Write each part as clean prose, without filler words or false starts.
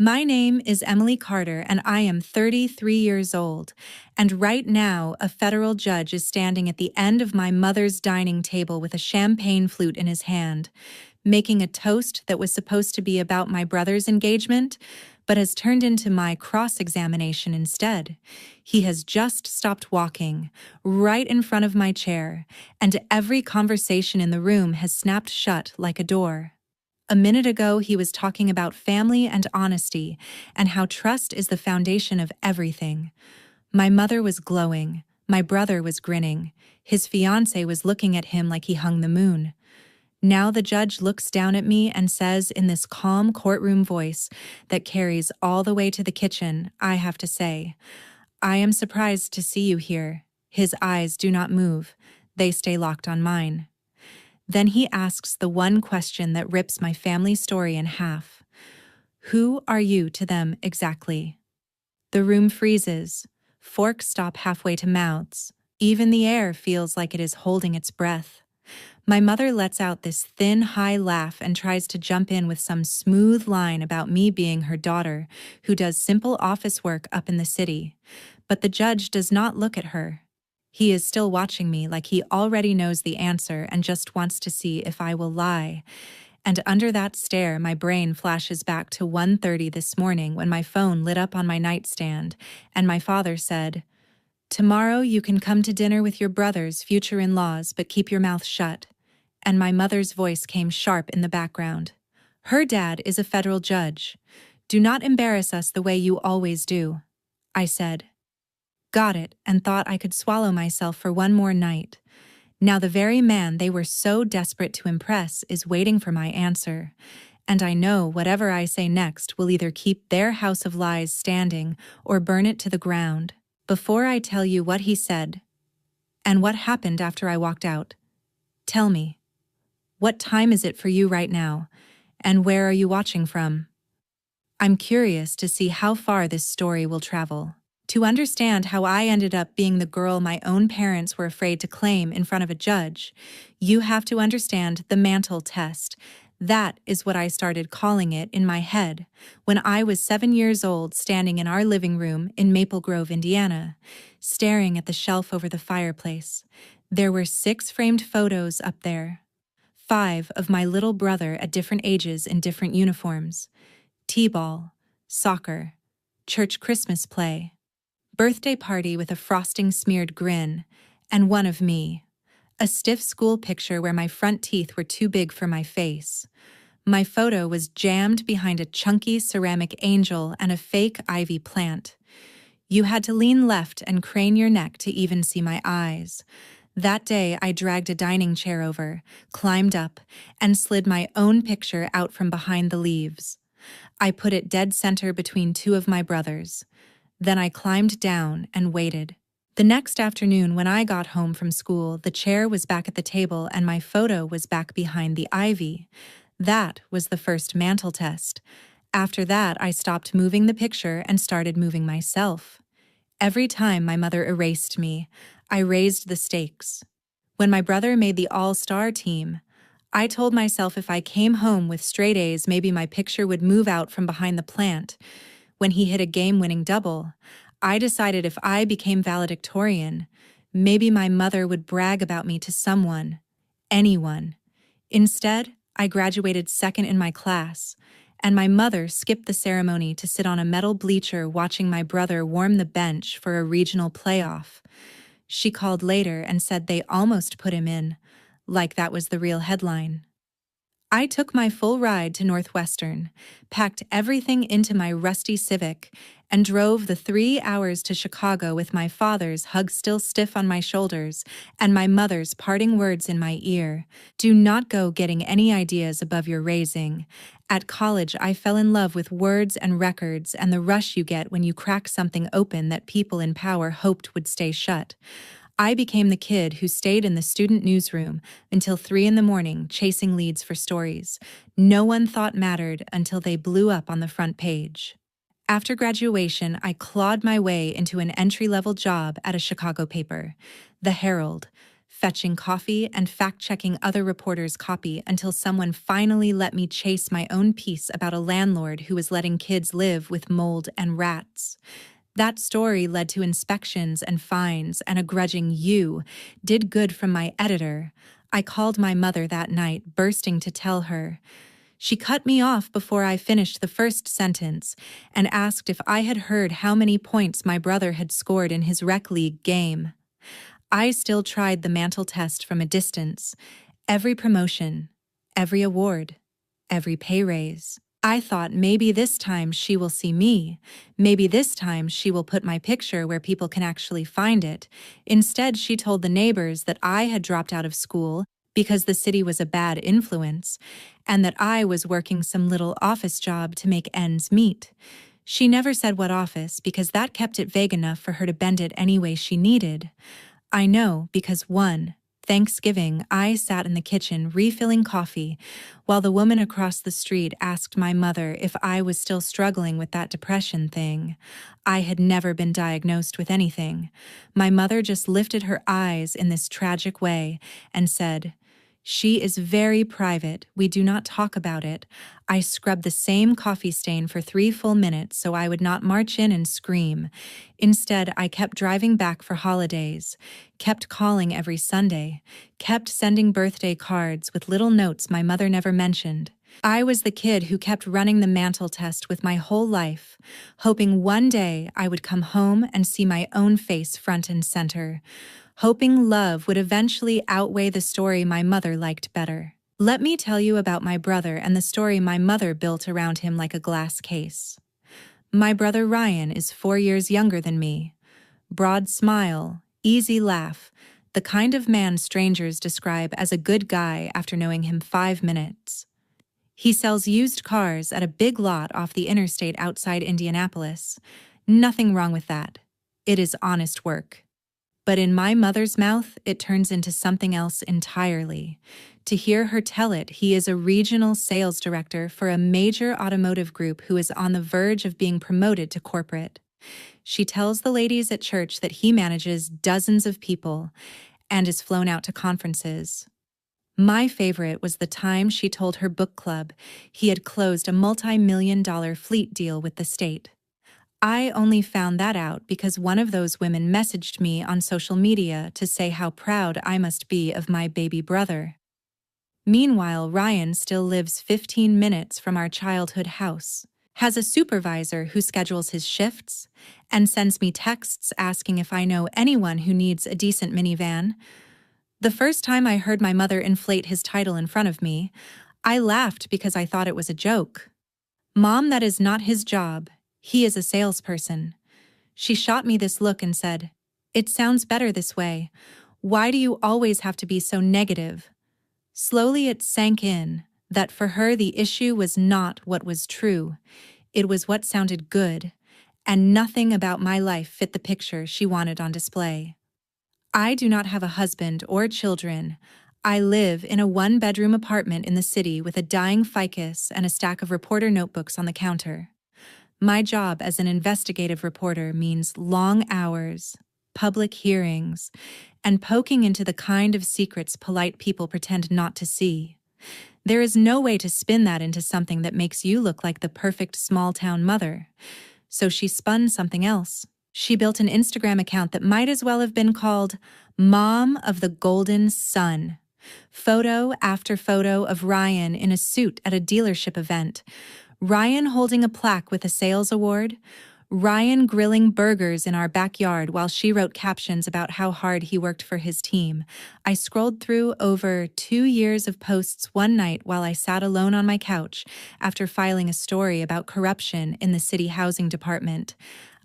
My name is Emily Carter, and I am 33 years old. And right now, a federal judge is standing at the end of my mother's dining table with a champagne flute in his hand, making a toast that was supposed to be about my brother's engagement, but has turned into my cross-examination instead. He has just stopped walking, right in front of my chair, and every conversation in the room has snapped shut like a door. A minute ago, he was talking about family and honesty, and how trust is the foundation of everything. My mother was glowing. My brother was grinning. His fiancée was looking at him like he hung the moon. Now the judge looks down at me and says in this calm courtroom voice that carries all the way to the kitchen, I have to say, "I am surprised to see you here." His eyes do not move. They stay locked on mine. Then he asks the one question that rips my family story in half. Who are you to them exactly? The room freezes. Forks stop halfway to mouths. Even the air feels like it is holding its breath. My mother lets out this thin, high laugh and tries to jump in with some smooth line about me being her daughter, who does simple office work up in the city. But the judge does not look at her. He is still watching me like he already knows the answer and just wants to see if I will lie. And under that stare, my brain flashes back to 1:30 this morning when my phone lit up on my nightstand, and my father said, "Tomorrow you can come to dinner with your brother's future in-laws, but keep your mouth shut." And my mother's voice came sharp in the background. Her dad is a federal judge. "Do not embarrass us the way you always do." I said. Got it, and thought I could swallow myself for one more night. Now the very man they were so desperate to impress is waiting for my answer, and I know whatever I say next will either keep their house of lies standing or burn it to the ground. Before I tell you what he said, and what happened after I walked out, tell me, what time is it for you right now, and where are you watching from? I'm curious to see how far this story will travel. To understand how I ended up being the girl my own parents were afraid to claim in front of a judge, you have to understand the mantle test. That is what I started calling it in my head when I was 7 years old, standing in our living room in Maple Grove, Indiana, staring at the shelf over the fireplace. There were 6 framed photos up there. 5 of my little brother at different ages in different uniforms. T-ball, soccer, church Christmas play, birthday party with a frosting-smeared grin, and one of me. A stiff school picture where my front teeth were too big for my face. My photo was jammed behind a chunky ceramic angel and a fake ivy plant. You had to lean left and crane your neck to even see my eyes. That day, I dragged a dining chair over, climbed up, and slid my own picture out from behind the leaves. I put it dead center between 2 of my brothers. Then I climbed down and waited. The next afternoon when I got home from school, the chair was back at the table and my photo was back behind the ivy. That was the first mantle test. After that, I stopped moving the picture and started moving myself. Every time my mother erased me, I raised the stakes. When my brother made the all-star team, I told myself if I came home with straight A's, maybe my picture would move out from behind the plant. When he hit a game-winning double, I decided if I became valedictorian, maybe my mother would brag about me to someone, anyone. Instead, I graduated second in my class, and my mother skipped the ceremony to sit on a metal bleacher watching my brother warm the bench for a regional playoff. She called later and said they almost put him in, like that was the real headline. I took my full ride to Northwestern, packed everything into my rusty Civic, and drove the 3 hours to Chicago with my father's hug still stiff on my shoulders and my mother's parting words in my ear. Do not go getting any ideas above your raising. At college, I fell in love with words and records and the rush you get when you crack something open that people in power hoped would stay shut. I became the kid who stayed in the student newsroom until 3 in the morning chasing leads for stories no one thought mattered until they blew up on the front page. After graduation, I clawed my way into an entry-level job at a Chicago paper, the Herald, fetching coffee and fact-checking other reporters' copy until someone finally let me chase my own piece about a landlord who was letting kids live with mold and rats. That story led to inspections and fines, and a grudging "you" did good from my editor. I called my mother that night, bursting to tell her. She cut me off before I finished the first sentence and asked if I had heard how many points my brother had scored in his rec league game. I still tried the mantle test from a distance. Every promotion, every award, every pay raise. I thought maybe this time she will see me. Maybe this time she will put my picture where people can actually find it. Instead, she told the neighbors that I had dropped out of school because the city was a bad influence, and that I was working some little office job to make ends meet. She never said what office because that kept it vague enough for her to bend it any way she needed. I know because one Thanksgiving, I sat in the kitchen refilling coffee while the woman across the street asked my mother if I was still struggling with that depression thing. I had never been diagnosed with anything. My mother just lifted her eyes in this tragic way and said, "She is very private. We do not talk about it." I scrubbed the same coffee stain for 3 full minutes so I would not march in and scream. Instead, I kept driving back for holidays, kept calling every Sunday, kept sending birthday cards with little notes my mother never mentioned. I was the kid who kept running the mantle test with my whole life, hoping one day I would come home and see my own face front and center, hoping love would eventually outweigh the story my mother liked better. Let me tell you about my brother and the story my mother built around him like a glass case. My brother Ryan is 4 years younger than me. Broad smile, easy laugh, the kind of man strangers describe as a good guy after knowing him 5 minutes. He sells used cars at a big lot off the interstate outside Indianapolis. Nothing wrong with that. It is honest work. But in my mother's mouth, it turns into something else entirely. To hear her tell it, he is a regional sales director for a major automotive group who is on the verge of being promoted to corporate. She tells the ladies at church that he manages dozens of people and is flown out to conferences. My favorite was the time she told her book club he had closed a multi-million-dollar fleet deal with the state. I only found that out because one of those women messaged me on social media to say how proud I must be of my baby brother. Meanwhile, Ryan still lives 15 minutes from our childhood house, has a supervisor who schedules his shifts, and sends me texts asking if I know anyone who needs a decent minivan. The first time I heard my mother inflate his title in front of me, I laughed because I thought it was a joke. "Mom, that is not his job. He is a salesperson." She shot me this look and said, "It sounds better this way. Why do you always have to be so negative?" Slowly it sank in that for her the issue was not what was true. It was what sounded good, and nothing about my life fit the picture she wanted on display. I do not have a husband or children. I live in a 1-bedroom apartment in the city with a dying ficus and a stack of reporter notebooks on the counter. My job as an investigative reporter means long hours, public hearings, and poking into the kind of secrets polite people pretend not to see. There is no way to spin that into something that makes you look like the perfect small-town mother. So she spun something else. She built an Instagram account that might as well have been called Mom of the Golden Sun. Photo after photo of Ryan in a suit at a dealership event. Ryan holding a plaque with a sales award. Ryan grilling burgers in our backyard while she wrote captions about how hard he worked for his team. I scrolled through over 2 years of posts one night while I sat alone on my couch after filing a story about corruption in the city housing department.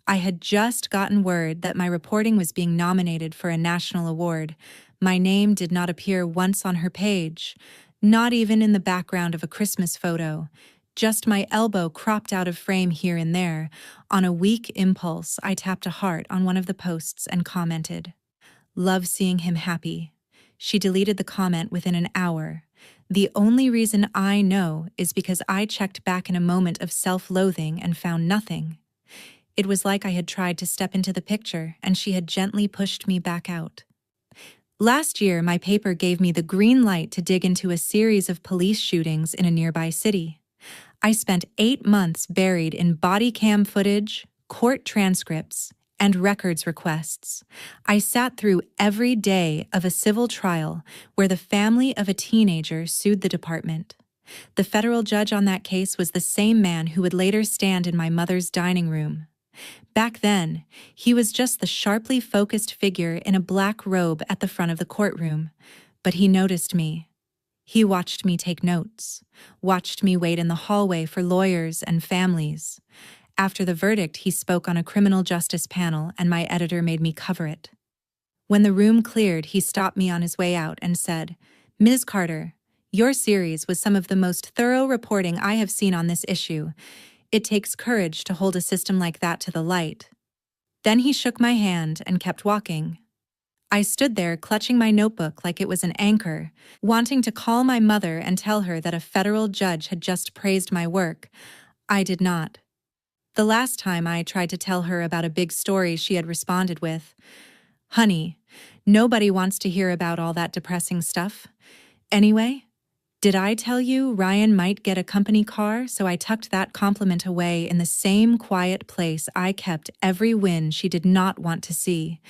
I had just gotten word that my reporting was being nominated for a national award. My name did not appear once on her page, not even in the background of a Christmas photo. Just my elbow cropped out of frame here and there. On a weak impulse, I tapped a heart on one of the posts and commented, "Love seeing him happy." She deleted the comment within an hour. The only reason I know is because I checked back in a moment of self-loathing and found nothing. It was like I had tried to step into the picture and she had gently pushed me back out. Last year, my paper gave me the green light to dig into a series of police shootings in a nearby city. I spent 8 months buried in body cam footage, court transcripts, and records requests. I sat through every day of a civil trial where the family of a teenager sued the department. The federal judge on that case was the same man who would later stand in my mother's dining room. Back then, he was just the sharply focused figure in a black robe at the front of the courtroom, but he noticed me. He watched me take notes, watched me wait in the hallway for lawyers and families. After the verdict, he spoke on a criminal justice panel, and my editor made me cover it. When the room cleared, he stopped me on his way out and said, "Ms. Carter, your series was some of the most thorough reporting I have seen on this issue. It takes courage to hold a system like that to the light." Then he shook my hand and kept walking. I stood there clutching my notebook like it was an anchor, wanting to call my mother and tell her that a federal judge had just praised my work. I did not. The last time I tried to tell her about a big story, she had responded with, "Honey, nobody wants to hear about all that depressing stuff. Anyway, did I tell you Ryan might get a company car?" So I tucked that compliment away in the same quiet place I kept every win she did not want to see,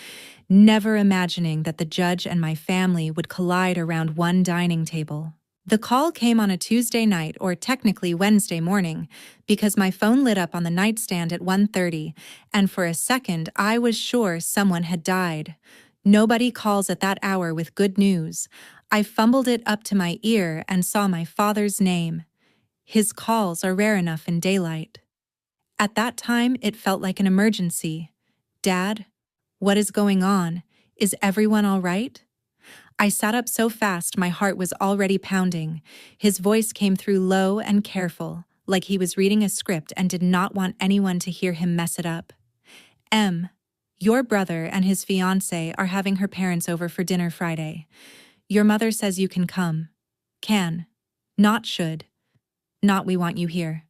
never imagining that the judge and my family would collide around one dining table. The call came on a Tuesday night, or technically Wednesday morning, because my phone lit up on the nightstand at 1:30, and for a second I was sure someone had died. Nobody calls at that hour with good news. I fumbled it up to my ear and saw my father's name. His calls are rare enough in daylight. At that time, it felt like an emergency. "Dad, what is going on? Is everyone all right?" I sat up so fast my heart was already pounding. His voice came through low and careful, like he was reading a script and did not want anyone to hear him mess it up. Your brother and his fiancée are having her parents over for dinner Friday. Your mother says you can come. Can. Not should. Not we want you here."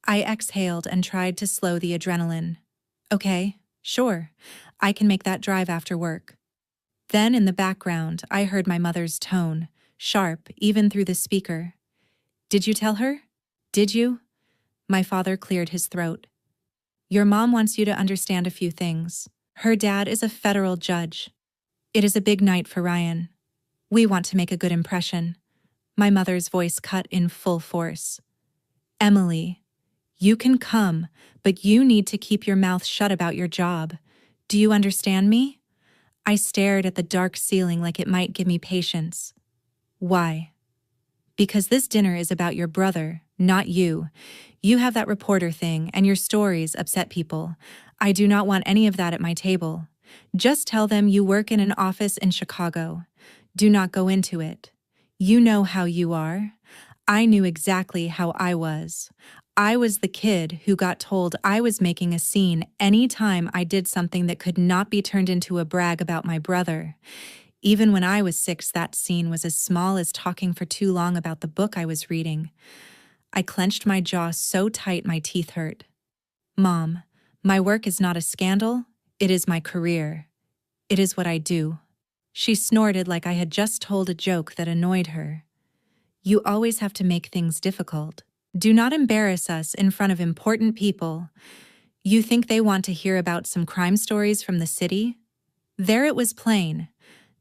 I exhaled and tried to slow the adrenaline. "Okay, sure. I can make that drive after work." Then in the background, I heard my mother's tone, sharp even through the speaker. "Did you tell her? Did you?" My father cleared his throat. "Your mom wants you to understand a few things. Her dad is a federal judge. It is a big night for Ryan. We want to make a good impression." My mother's voice cut in full force. "Emily, you can come, but you need to keep your mouth shut about your job. Do you understand me?" I stared at the dark ceiling like it might give me patience. "Why?" "Because this dinner is about your brother, not you. You have that reporter thing, and your stories upset people. I do not want any of that at my table. Just tell them you work in an office in Chicago. Do not go into it. You know how you are. I knew exactly how I was. I was the kid who got told I was making a scene any time I did something that could not be turned into a brag about my brother. Even when I was 6, that scene was as small as talking for too long about the book I was reading. I clenched my jaw so tight my teeth hurt. "Mom, my work is not a scandal. It is my career. It is what I do." She snorted like I had just told a joke that annoyed her. "You always have to make things difficult. Do not embarrass us in front of important people. You think they want to hear about some crime stories from the city?" There it was plain.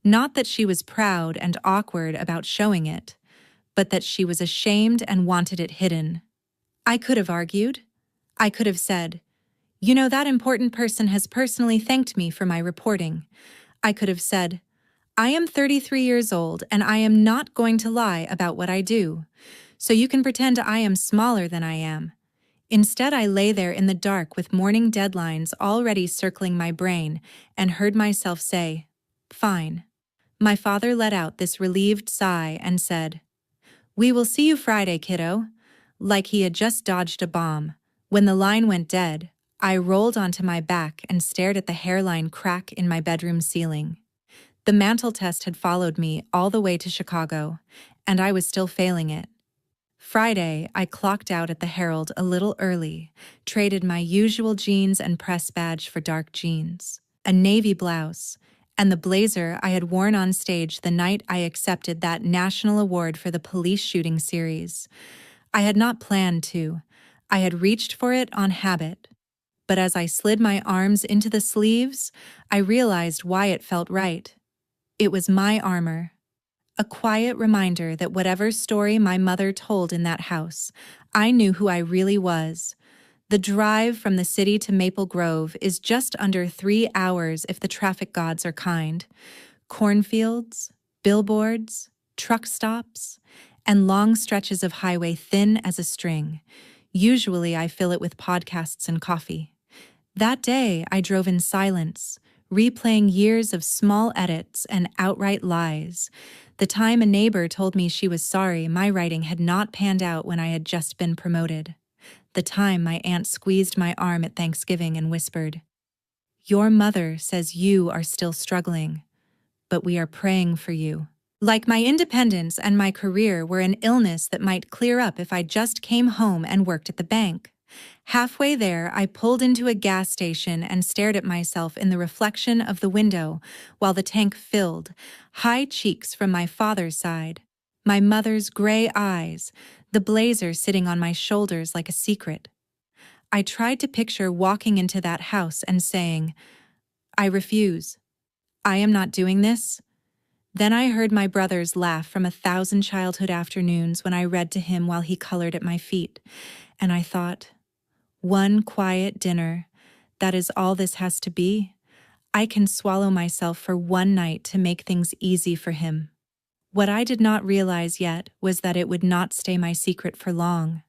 Not that she was proud and awkward about showing it, but that she was ashamed and wanted it hidden. I could have argued. I could have said, "You know, that important person has personally thanked me for my reporting." I could have said, "I am 33 years old and I am not going to lie about what I do. So you can pretend I am smaller than I am." Instead, I lay there in the dark with morning deadlines already circling my brain and heard myself say, "Fine." My father let out this relieved sigh and said, "We will see you Friday, kiddo," like he had just dodged a bomb. When the line went dead, I rolled onto my back and stared at the hairline crack in my bedroom ceiling. The mantle test had followed me all the way to Chicago, and I was still failing it. Friday, I clocked out at the Herald a little early, traded my usual jeans and press badge for dark jeans, a navy blouse, and the blazer I had worn on stage the night I accepted that national award for the police shooting series. I had not planned to. I had reached for it on habit. But as I slid my arms into the sleeves, I realized why it felt right. It was my armor. A quiet reminder that whatever story my mother told in that house, I knew who I really was. The drive from the city to Maple Grove is just under 3 hours if the traffic gods are kind. Cornfields, billboards, truck stops, and long stretches of highway thin as a string. Usually I fill it with podcasts and coffee. That day I drove in silence, replaying years of small edits and outright lies. The time a neighbor told me she was sorry my writing had not panned out when I had just been promoted. The time my aunt squeezed my arm at Thanksgiving and whispered, "Your mother says you are still struggling, but we are praying for you." Like my independence and my career were an illness that might clear up if I just came home and worked at the bank. Halfway there, I pulled into a gas station and stared at myself in the reflection of the window while the tank filled, high cheeks from my father's side, my mother's gray eyes, the blazer sitting on my shoulders like a secret. I tried to picture walking into that house and saying, "I refuse. I am not doing this." Then I heard my brother's laugh from 1,000 childhood afternoons when I read to him while he colored at my feet, and I thought, one quiet dinner, that is all this has to be. I can swallow myself for one night to make things easy for him. What I did not realize yet was that it would not stay my secret for long.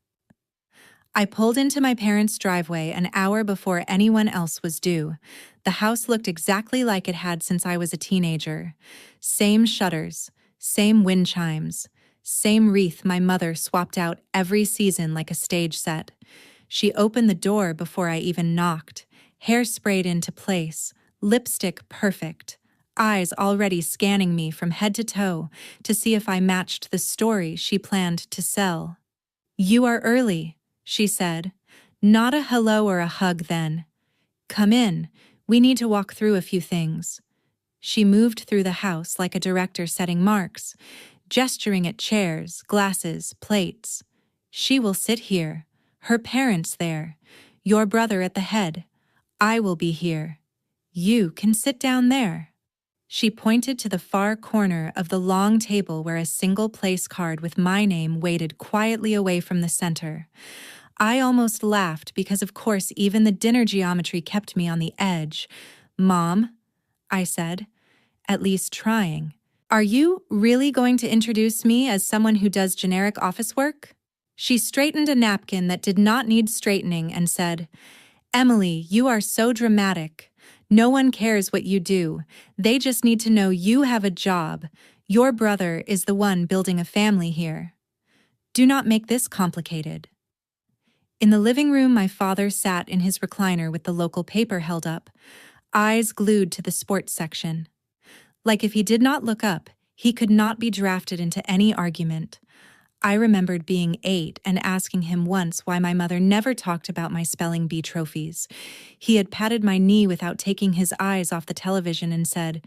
I pulled into my parents' driveway an hour before anyone else was due. The house looked exactly like it had since I was a teenager. Same shutters, same wind chimes, same wreath my mother swapped out every season like a stage set. She opened the door before I even knocked, hair sprayed into place, lipstick perfect, eyes already scanning me from head to toe to see if I matched the story she planned to sell. "You are early," she said. Not a hello or a hug then. "Come in. We need to walk through a few things." She moved through the house like a director setting marks, gesturing at chairs, glasses, plates. "She will sit here. Her parents there. Your brother at the head. I will be here. You can sit down there." She pointed to the far corner of the long table where a single place card with my name waited quietly away from the center. I almost laughed because, of course, even the dinner geometry kept me on the edge. "Mom," I said, at least trying, "are you really going to introduce me as someone who does generic office work?" She straightened a napkin that did not need straightening and said, "Emily, you are so dramatic. No one cares what you do. They just need to know you have a job. Your brother is the one building a family here. Do not make this complicated." In the living room, my father sat in his recliner with the local paper held up, eyes glued to the sports section. Like if he did not look up, he could not be drafted into any argument. I remembered being 8 and asking him once why my mother never talked about my spelling bee trophies. He had patted my knee without taking his eyes off the television and said,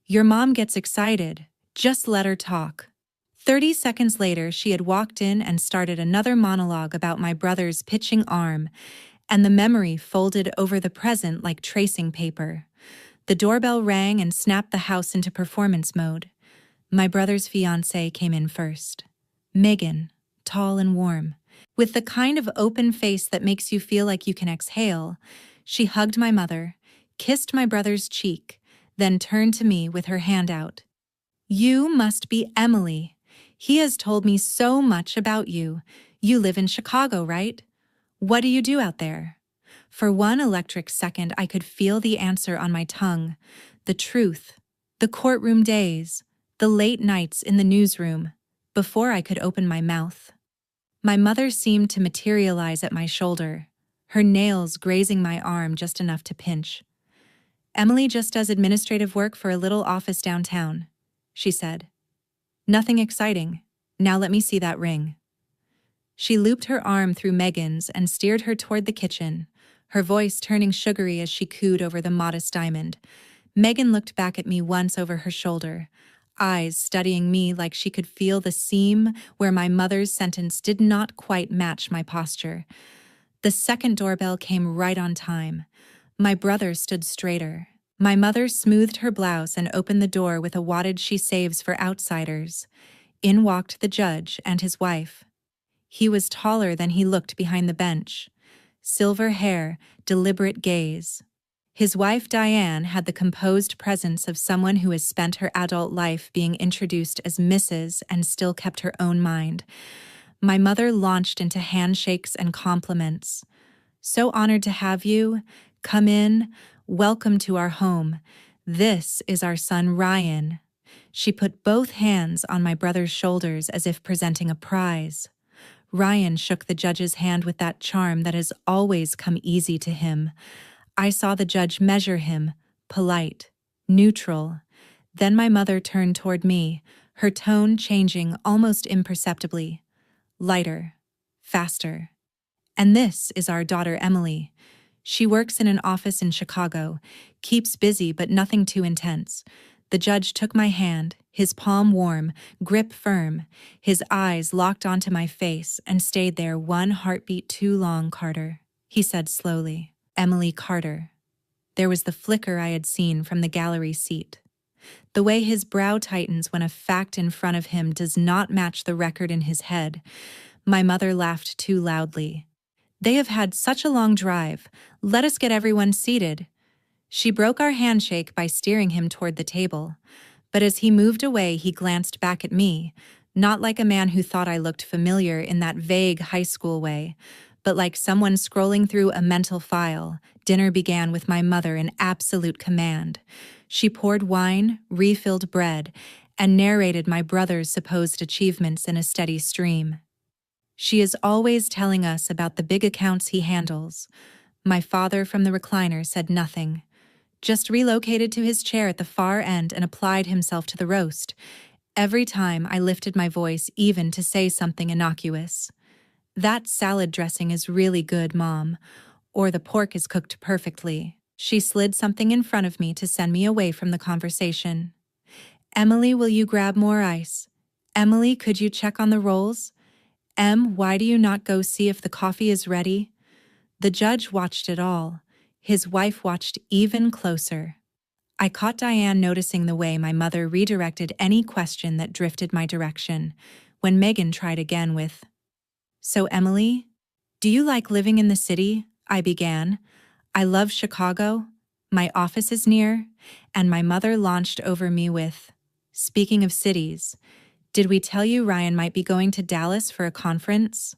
"Your mom gets excited. Just let her talk." 30 seconds later, she had walked in and started another monologue about my brother's pitching arm, and the memory folded over the present like tracing paper. The doorbell rang and snapped the house into performance mode. My brother's fiancée came in first. Megan, tall and warm, with the kind of open face that makes you feel like you can exhale. She hugged my mother, kissed my brother's cheek, then turned to me with her hand out. "You must be Emily. He has told me so much about you. You live in Chicago, right? What do you do out there?" For one electric second, I could feel the answer on my tongue. The truth. The courtroom days. The late nights in the newsroom. Before I could open my mouth. My mother seemed to materialize at my shoulder, her nails grazing my arm just enough to pinch. "Emily just does administrative work for a little office downtown," she said. "Nothing exciting. Now let me see that ring." She looped her arm through Megan's and steered her toward the kitchen, her voice turning sugary as she cooed over the modest diamond. Megan looked back at me once over her shoulder, eyes studying me like she could feel the seam where my mother's sentence did not quite match my posture. The second doorbell came right on time. My brother stood straighter. My mother smoothed her blouse and opened the door with a wattage she saves for outsiders. In walked the judge and his wife. He was taller than he looked behind the bench. Silver hair, deliberate gaze. His wife, Diane, had the composed presence of someone who has spent her adult life being introduced as Mrs. and still kept her own mind. My mother launched into handshakes and compliments. "So honored to have you. Come in. Welcome to our home. This is our son, Ryan." She put both hands on my brother's shoulders as if presenting a prize. Ryan shook the judge's hand with that charm that has always come easy to him. I saw the judge measure him, polite, neutral. Then my mother turned toward me, her tone changing almost imperceptibly. Lighter, faster. "And this is our daughter, Emily. She works in an office in Chicago, keeps busy but nothing too intense." The judge took my hand, his palm warm, grip firm, his eyes locked onto my face and stayed there one heartbeat too long, "Carter," he said slowly. "Emily Carter." There was the flicker I had seen from the gallery seat. The way his brow tightens when a fact in front of him does not match the record in his head. My mother laughed too loudly. "They have had such a long drive. Let us get everyone seated." She broke our handshake by steering him toward the table. But as he moved away, he glanced back at me, not like a man who thought I looked familiar in that vague high school way, but like someone scrolling through a mental file. Dinner began with my mother in absolute command. She poured wine, refilled bread, and narrated my brother's supposed achievements in a steady stream. She is always telling us about the big accounts he handles. My father from the recliner said nothing, just relocated to his chair at the far end and applied himself to the roast. Every time I lifted my voice even to say something innocuous. "That salad dressing is really good, Mom," or "the pork is cooked perfectly." She slid something in front of me to send me away from the conversation. "Emily, will you grab more ice? Emily, could you check on the rolls? Em, why do you not go see if the coffee is ready?" The judge watched it all. His wife watched even closer. I caught Diane noticing the way my mother redirected any question that drifted my direction, when Megan tried again with, "So Emily, do you like living in the city?" I began. "I love Chicago. My office is near." And my mother launched over me with, "Speaking of cities, did we tell you Ryan might be going to Dallas for a conference?"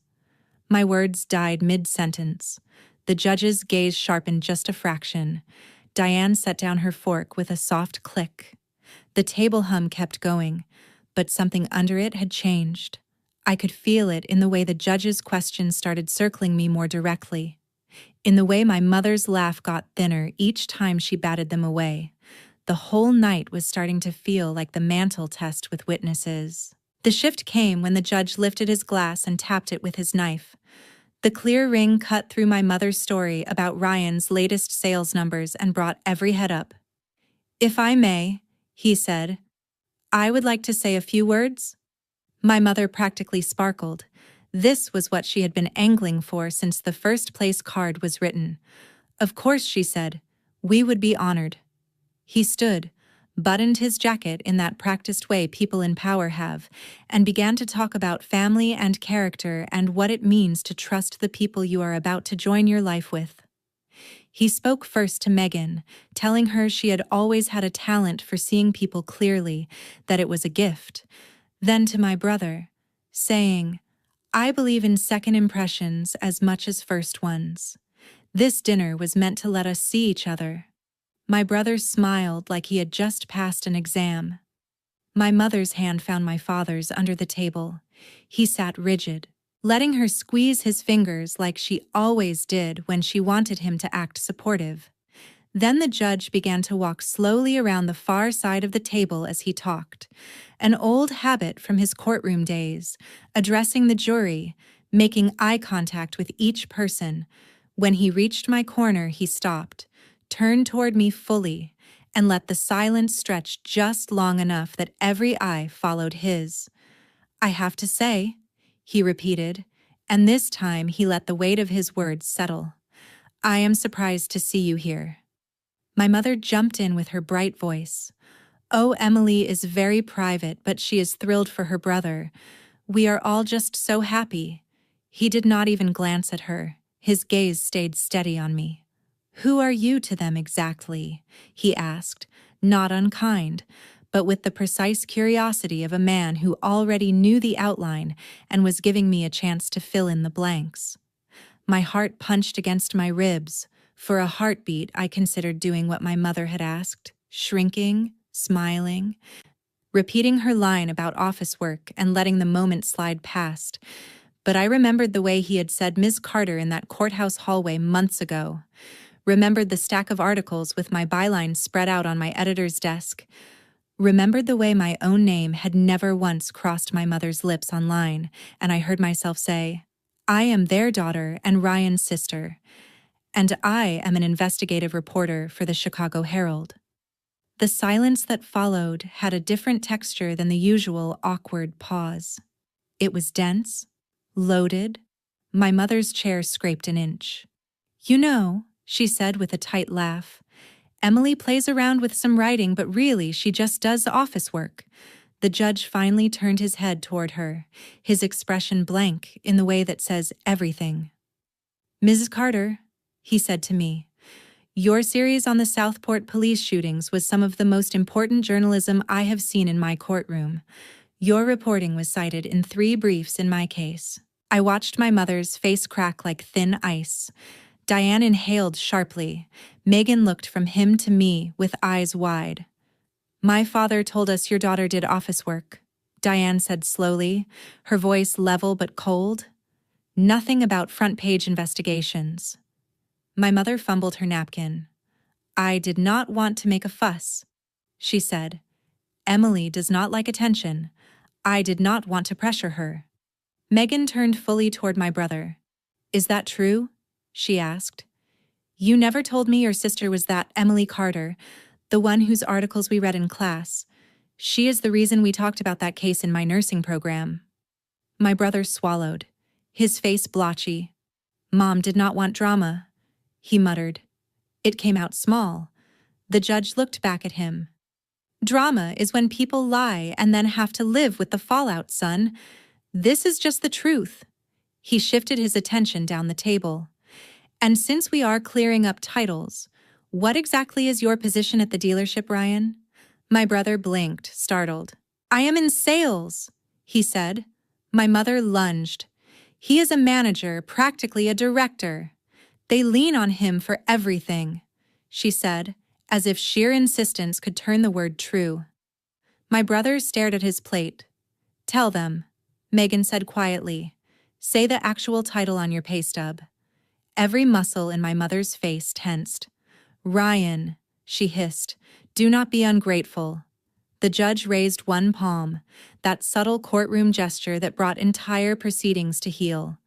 My words died mid-sentence. The judge's gaze sharpened just a fraction. Diane set down her fork with a soft click. The table hum kept going, but something under it had changed. I could feel it in the way the judge's questions started circling me more directly, in the way my mother's laugh got thinner each time she batted them away. The whole night was starting to feel like the mantle test with witnesses. The shift came when the judge lifted his glass and tapped it with his knife. The clear ring cut through my mother's story about Ryan's latest sales numbers and brought every head up. "If I may," he said, "I would like to say a few words." My mother practically sparkled. This was what she had been angling for since the first place card was written. "Of course," she said, "we would be honored." He stood, buttoned his jacket in that practiced way people in power have, and began to talk about family and character and what it means to trust the people you are about to join your life with. He spoke first to Megan, telling her she had always had a talent for seeing people clearly, that it was a gift. Then to my brother, saying, "I believe in second impressions as much as first ones. This dinner was meant to let us see each other." My brother smiled like he had just passed an exam. My mother's hand found my father's under the table. He sat rigid, letting her squeeze his fingers like she always did when she wanted him to act supportive. Then the judge began to walk slowly around the far side of the table as he talked, an old habit from his courtroom days, addressing the jury, making eye contact with each person. When he reached my corner, he stopped, turned toward me fully, and let the silence stretch just long enough that every eye followed his. "I have to say," he repeated, and this time he let the weight of his words settle. "I am surprised to see you here." My mother jumped in with her bright voice. "Oh, Emily is very private, but she is thrilled for her brother. We are all just so happy." He did not even glance at her. His gaze stayed steady on me. "Who are you to them exactly?" he asked, not unkind, but with the precise curiosity of a man who already knew the outline and was giving me a chance to fill in the blanks. My heart punched against my ribs. For a heartbeat, I considered doing what my mother had asked, shrinking, smiling, repeating her line about office work and letting the moment slide past. But I remembered the way he had said Ms. Carter in that courthouse hallway months ago. Remembered the stack of articles with my byline spread out on my editor's desk. Remembered the way my own name had never once crossed my mother's lips online, and I heard myself say, "I am their daughter and Ryan's sister, and I am an investigative reporter for the Chicago Herald." The silence that followed had a different texture than the usual awkward pause. It was dense, loaded. My mother's chair scraped an inch. "You know," she said with a tight laugh, "Emily plays around with some writing, but really she just does office work." The judge finally turned his head toward her, his expression blank in the way that says everything. "Mrs. Carter," he said to me, "your series on the Southport police shootings was some of the most important journalism I have seen in my courtroom. Your reporting was cited in 3 briefs in my case." I watched my mother's face crack like thin ice. Diane inhaled sharply. Megan looked from him to me with eyes wide. "My father told us your daughter did office work," Diane said slowly, her voice level but cold. "Nothing about front-page investigations." My mother fumbled her napkin. "I did not want to make a fuss," she said. "Emily does not like attention. I did not want to pressure her." Megan turned fully toward my brother. "Is that true?" she asked. "You never told me your sister was that Emily Carter, the one whose articles we read in class. She is the reason we talked about that case in my nursing program." My brother swallowed, his face blotchy. "Mom did not want drama," he muttered. It came out small. The judge looked back at him. "Drama is when people lie and then have to live with the fallout, son. This is just the truth." He shifted his attention down the table. "And since we are clearing up titles, what exactly is your position at the dealership, Ryan?" My brother blinked, startled. "I am in sales," he said. My mother lunged. "He is a manager, practically a director. They lean on him for everything," she said, as if sheer insistence could turn the word true. My brother stared at his plate. "Tell them," Megan said quietly. "Say the actual title on your pay stub." Every muscle in my mother's face tensed. "Ryan," she hissed, "do not be ungrateful." The judge raised one palm, that subtle courtroom gesture that brought entire proceedings to heel.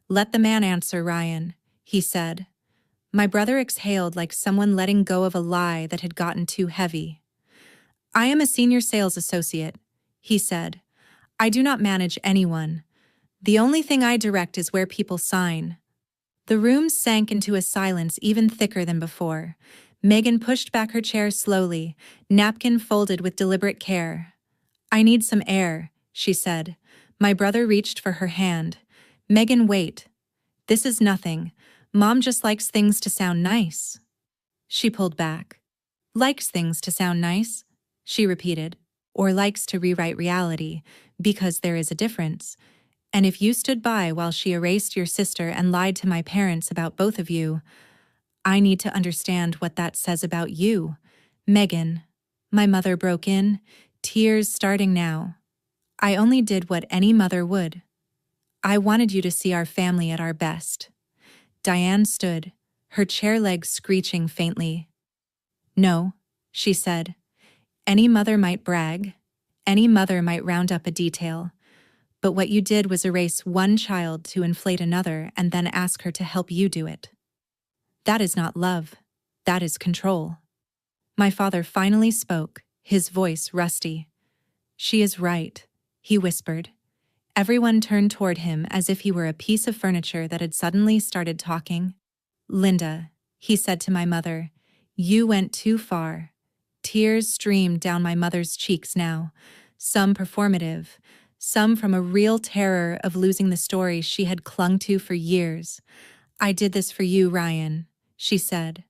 "Let the man answer, Ryan," he said. My brother exhaled like someone letting go of a lie that had gotten too heavy. "I am a senior sales associate," he said. "I do not manage anyone. The only thing I direct is where people sign." The room sank into a silence even thicker than before. Megan pushed back her chair slowly, napkin folded with deliberate care. "I need some air," she said. My brother reached for her hand. "Megan, wait. This is nothing. Mom just likes things to sound nice." She pulled back. "Likes things to sound nice," she repeated. "Or likes to rewrite reality, because there is a difference. And if you stood by while she erased your sister and lied to my parents about both of you, I need to understand what that says about you." "Megan," my mother broke in, tears starting now. "I only did what any mother would. I wanted you to see our family at our best." Diane stood, her chair legs screeching faintly. "No," she said. "Any mother might brag. Any mother might round up a detail. But what you did was erase one child to inflate another and then ask her to help you do it. That is not love. That is control." My father finally spoke, his voice rusty. "She is right," he whispered. Everyone turned toward him as if he were a piece of furniture that had suddenly started talking. "Linda," he said to my mother, "you went too far." Tears streamed down my mother's cheeks now, some performative, some from a real terror of losing the story she had clung to for years. "I did this for you, Ryan," she said.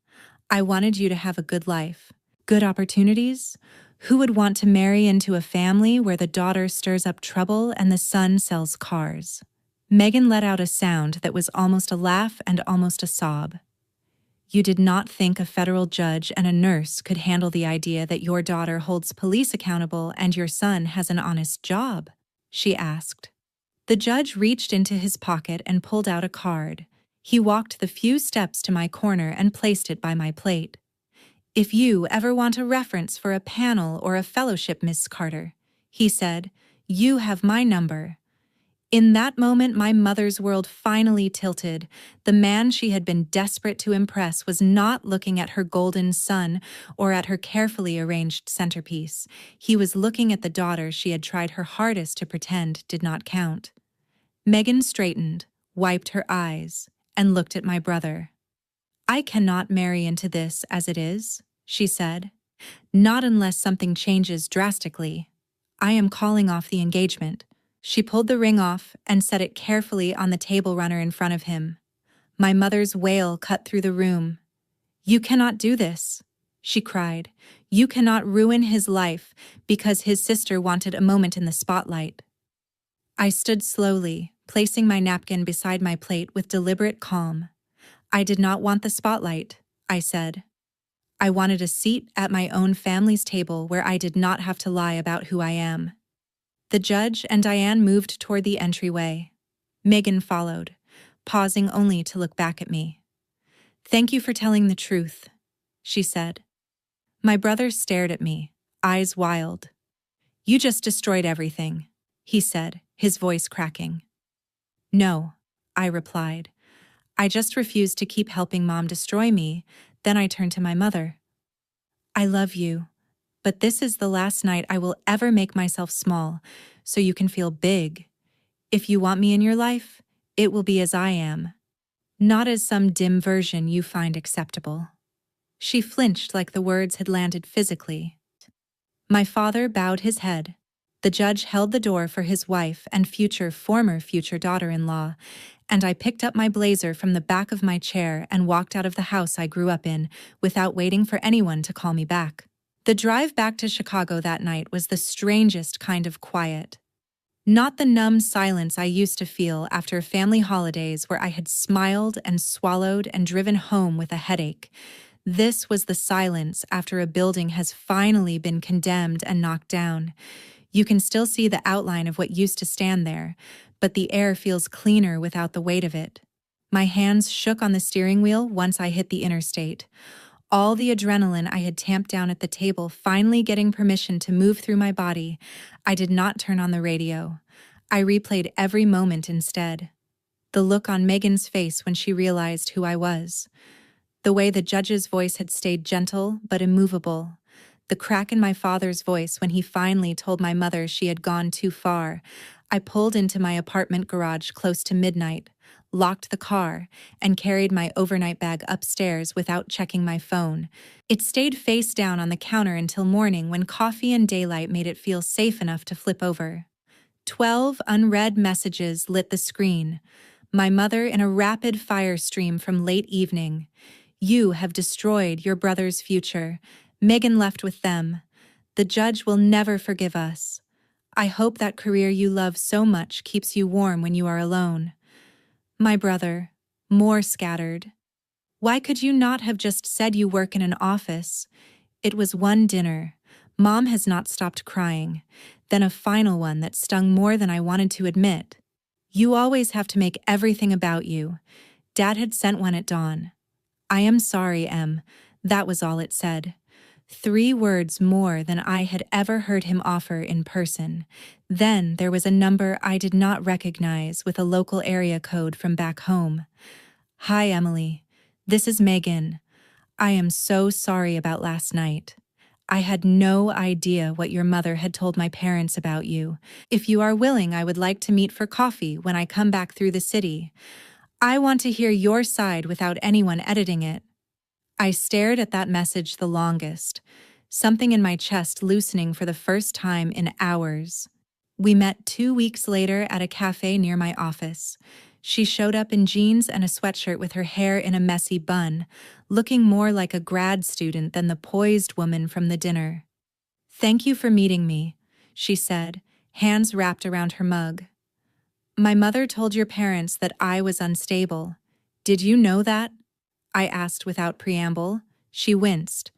"I wanted you to have a good life. Good opportunities? Who would want to marry into a family where the daughter stirs up trouble and the son sells cars?" Megan let out a sound that was almost a laugh and almost a sob. "You did not think a federal judge and a nurse could handle the idea that your daughter holds police accountable and your son has an honest job?" she asked. The judge reached into his pocket and pulled out a card. He walked the few steps to my corner and placed it by my plate. "If you ever want a reference for a panel or a fellowship, Miss Carter," he said, "you have my number." In that moment, my mother's world finally tilted. The man she had been desperate to impress was not looking at her golden son or at her carefully arranged centerpiece. He was looking at the daughter she had tried her hardest to pretend did not count. Megan straightened, wiped her eyes, and looked at my brother. "I cannot marry into this as it is," she said. "Not unless something changes drastically. I am calling off the engagement." She pulled the ring off and set it carefully on the table runner in front of him. My mother's wail cut through the room. "You cannot do this," she cried. "You cannot ruin his life because his sister wanted a moment in the spotlight." I stood slowly, placing my napkin beside my plate with deliberate calm. "I did not want the spotlight," I said. "I wanted a seat at my own family's table where I did not have to lie about who I am." The judge and Diane moved toward the entryway. Megan followed, pausing only to look back at me. "Thank you for telling the truth," she said. My brother stared at me, eyes wild. "You just destroyed everything," he said, his voice cracking. "No," I replied. "I just refused to keep helping Mom destroy me." Then I turned to my mother. "I love you. But this is the last night I will ever make myself small, so you can feel big. If you want me in your life, it will be as I am, not as some dim version you find acceptable." She flinched like the words had landed physically. My father bowed his head. The judge held the door for his wife and former future daughter-in-law, and I picked up my blazer from the back of my chair and walked out of the house I grew up in without waiting for anyone to call me back. The drive back to Chicago that night was the strangest kind of quiet. Not the numb silence I used to feel after family holidays where I had smiled and swallowed and driven home with a headache. This was the silence after a building has finally been condemned and knocked down. You can still see the outline of what used to stand there, but the air feels cleaner without the weight of it. My hands shook on the steering wheel once I hit the interstate. All the adrenaline I had tamped down at the table finally getting permission to move through my body. I did not turn on the radio. I replayed every moment instead. The look on Megan's face when she realized who I was. The way the judge's voice had stayed gentle but immovable. The crack in my father's voice when he finally told my mother she had gone too far. I pulled into my apartment garage close to midnight, locked the car, and carried my overnight bag upstairs without checking my phone. It stayed face down on the counter until morning when coffee and daylight made it feel safe enough to flip over. 12 unread messages lit the screen. My mother in a rapid fire stream from late evening. "You have destroyed your brother's future. Megan left with them. The judge will never forgive us. I hope that career you love so much keeps you warm when you are alone." My brother, more scattered. "Why could you not have just said you work in an office?" It was one dinner. Mom has not stopped crying. Then a final one that stung more than I wanted to admit. "You always have to make everything about you." Dad had sent one at dawn. "I am sorry, Em." That was all it said. 3 words more than I had ever heard him offer in person. Then there was a number I did not recognize with a local area code from back home. "Hi, Emily. This is Megan. I am so sorry about last night. I had no idea what your mother had told my parents about you. If you are willing, I would like to meet for coffee when I come back through the city. I want to hear your side without anyone editing it. I stared at that message the longest, something in my chest loosening for the first time in hours. We met 2 weeks later at a cafe near my office. She showed up in jeans and a sweatshirt with her hair in a messy bun, looking more like a grad student than the poised woman from the dinner. "Thank you for meeting me," she said, hands wrapped around her mug. "My mother told your parents that I was unstable. Did you know that?" I asked without preamble. She winced.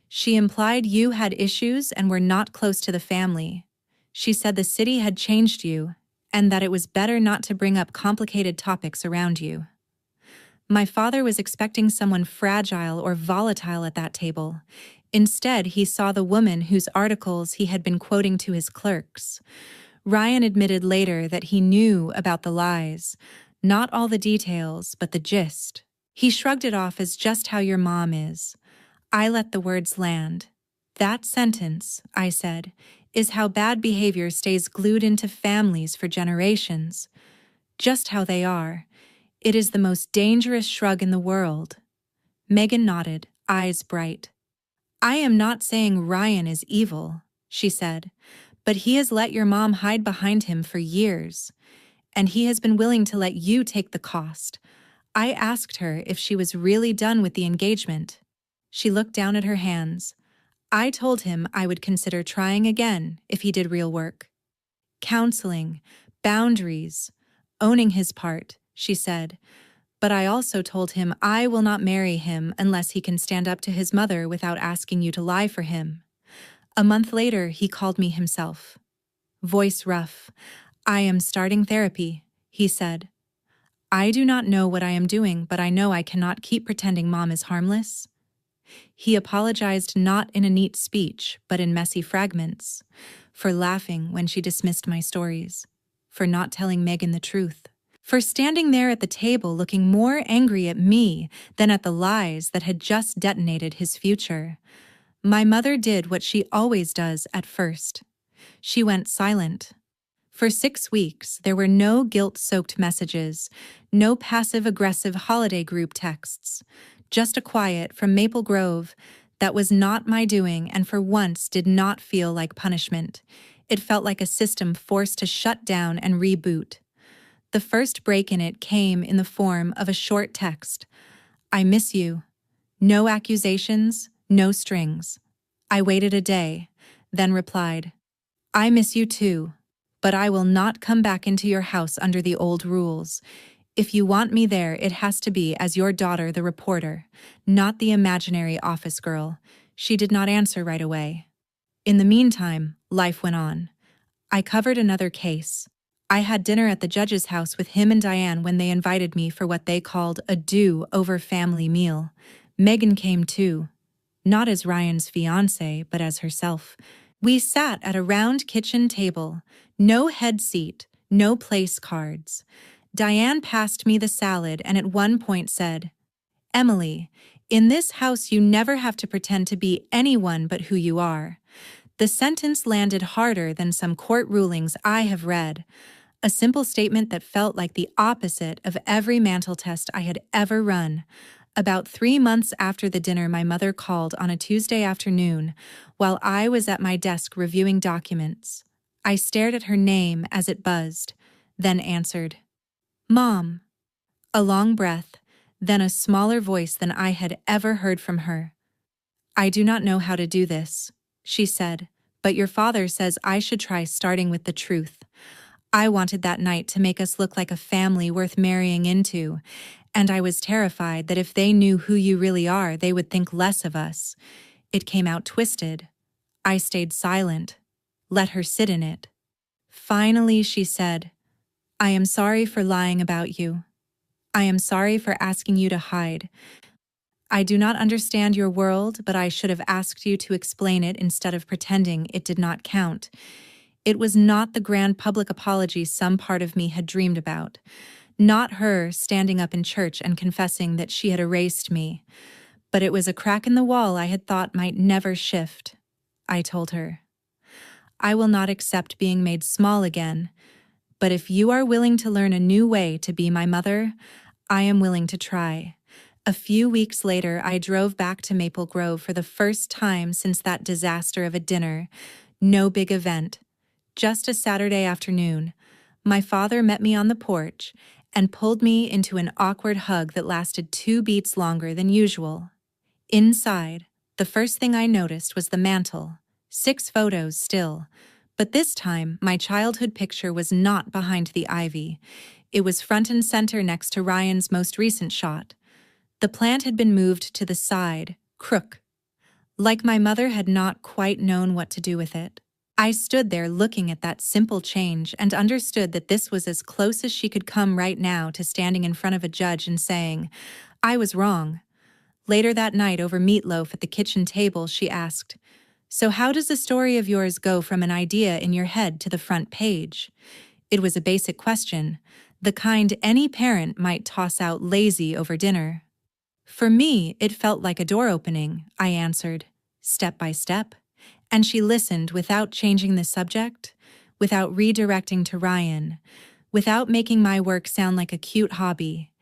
"She implied you had issues and were not close to the family. She said the city had changed you, and that it was better not to bring up complicated topics around you." My father was expecting someone fragile or volatile at that table. Instead, he saw the woman whose articles he had been quoting to his clerks. Ryan admitted later that he knew about the lies. Not all the details, but the gist. He shrugged it off as just how your mom is. I let the words land. "That sentence," I said, "is how bad behavior stays glued into families for generations. Just how they are. It is the most dangerous shrug in the world." Megan nodded, eyes bright. "I am not saying Ryan is evil," she said, "but he has let your mom hide behind him for years, and he has been willing to let you take the cost." I asked her if she was really done with the engagement. She looked down at her hands. I told him I would consider trying again if he did real work. "Counseling, boundaries, owning his part," she said. "But I also told him I will not marry him unless he can stand up to his mother without asking you to lie for him." A month later, he called me himself. Voice rough. "I am starting therapy," he said. "I do not know what I am doing, but I know I cannot keep pretending Mom is harmless." He apologized not in a neat speech, but in messy fragments, for laughing when she dismissed my stories, for not telling Megan the truth, for standing there at the table looking more angry at me than at the lies that had just detonated his future. My mother did what she always does at first. She went silent. For 6 weeks, there were no guilt-soaked messages, no passive-aggressive holiday group texts, just a quiet from Maple Grove that was not my doing and for once did not feel like punishment. It felt like a system forced to shut down and reboot. The first break in it came in the form of a short text. "I miss you." No accusations, no strings. I waited a day, then replied, "I miss you too, but I will not come back into your house under the old rules. If you want me there, it has to be as your daughter, the reporter, not the imaginary office girl." She did not answer right away. In the meantime, life went on. I covered another case. I had dinner at the judge's house with him and Diane when they invited me for what they called a do-over family meal. Megan came too, not as Ryan's fiancée, but as herself. We sat at a round kitchen table, no head seat, no place cards. Diane passed me the salad and at one point said, "Emily, in this house you never have to pretend to be anyone but who you are." The sentence landed harder than some court rulings I have read. A simple statement that felt like the opposite of every mental test I had ever run. About 3 months after the dinner, my mother called on a Tuesday afternoon while I was at my desk reviewing documents. I stared at her name as it buzzed, then answered, "Mom." A long breath, then a smaller voice than I had ever heard from her. "I do not know how to do this," she said, "but your father says I should try starting with the truth." I wanted that night to make us look like a family worth marrying into, and I was terrified that if they knew who you really are, they would think less of us. It came out twisted. I stayed silent, let her sit in it. Finally, she said, "I am sorry for lying about you. I am sorry for asking you to hide. I do not understand your world, but I should have asked you to explain it instead of pretending it did not count." It was not the grand public apology some part of me had dreamed about. Not her standing up in church and confessing that she had erased me. But it was a crack in the wall I had thought might never shift, I told her. I will not accept being made small again, but if you are willing to learn a new way to be my mother, I am willing to try. A few weeks later, I drove back to Maple Grove for the first time since that disaster of a dinner. No big event, just a Saturday afternoon. My father met me on the porch and pulled me into an awkward hug that lasted 2 beats longer than usual. Inside, the first thing I noticed was the mantel. 6 photos still, but this time my childhood picture was not behind the ivy. It was front and center next to Ryan's most recent shot. The plant had been moved to the side, crook, like my mother had not quite known what to do with it. I stood there looking at that simple change and understood that this was as close as she could come right now to standing in front of a judge and saying, I was wrong. Later that night over meatloaf at the kitchen table, she asked, So how does the story of yours go from an idea in your head to the front page? It was a basic question, the kind any parent might toss out lazy over dinner. For me, it felt like a door opening, I answered, step by step. And she listened without changing the subject, without redirecting to Ryan, without making my work sound like a cute hobby.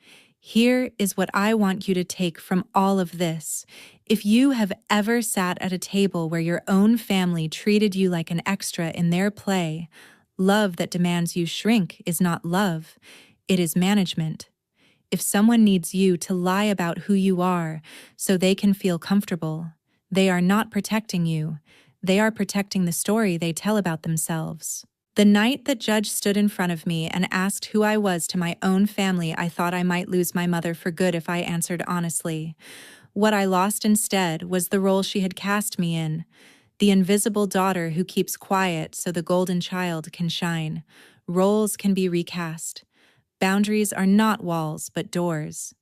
Here is what I want you to take from all of this. If you have ever sat at a table where your own family treated you like an extra in their play, love that demands you shrink is not love, it is management. If someone needs you to lie about who you are so they can feel comfortable, they are not protecting you. They are protecting the story they tell about themselves. The night that Judge stood in front of me and asked who I was to my own family, I thought I might lose my mother for good if I answered honestly. What I lost instead was the role she had cast me in, the invisible daughter who keeps quiet so the golden child can shine. Roles can be recast. Boundaries are not walls, but doors.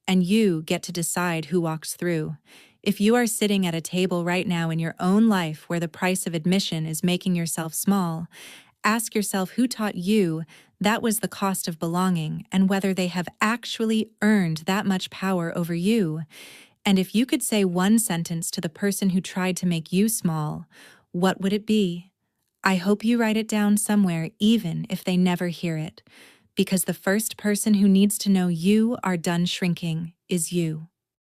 And you get to decide who walks through. If you are sitting at a table right now in your own life where the price of admission is making yourself small, ask yourself who taught you that was the cost of belonging and whether they have actually earned that much power over you. And if you could say one sentence to the person who tried to make you small, what would it be? I hope you write it down somewhere, even if they never hear it, because the first person who needs to know you are done shrinking is you.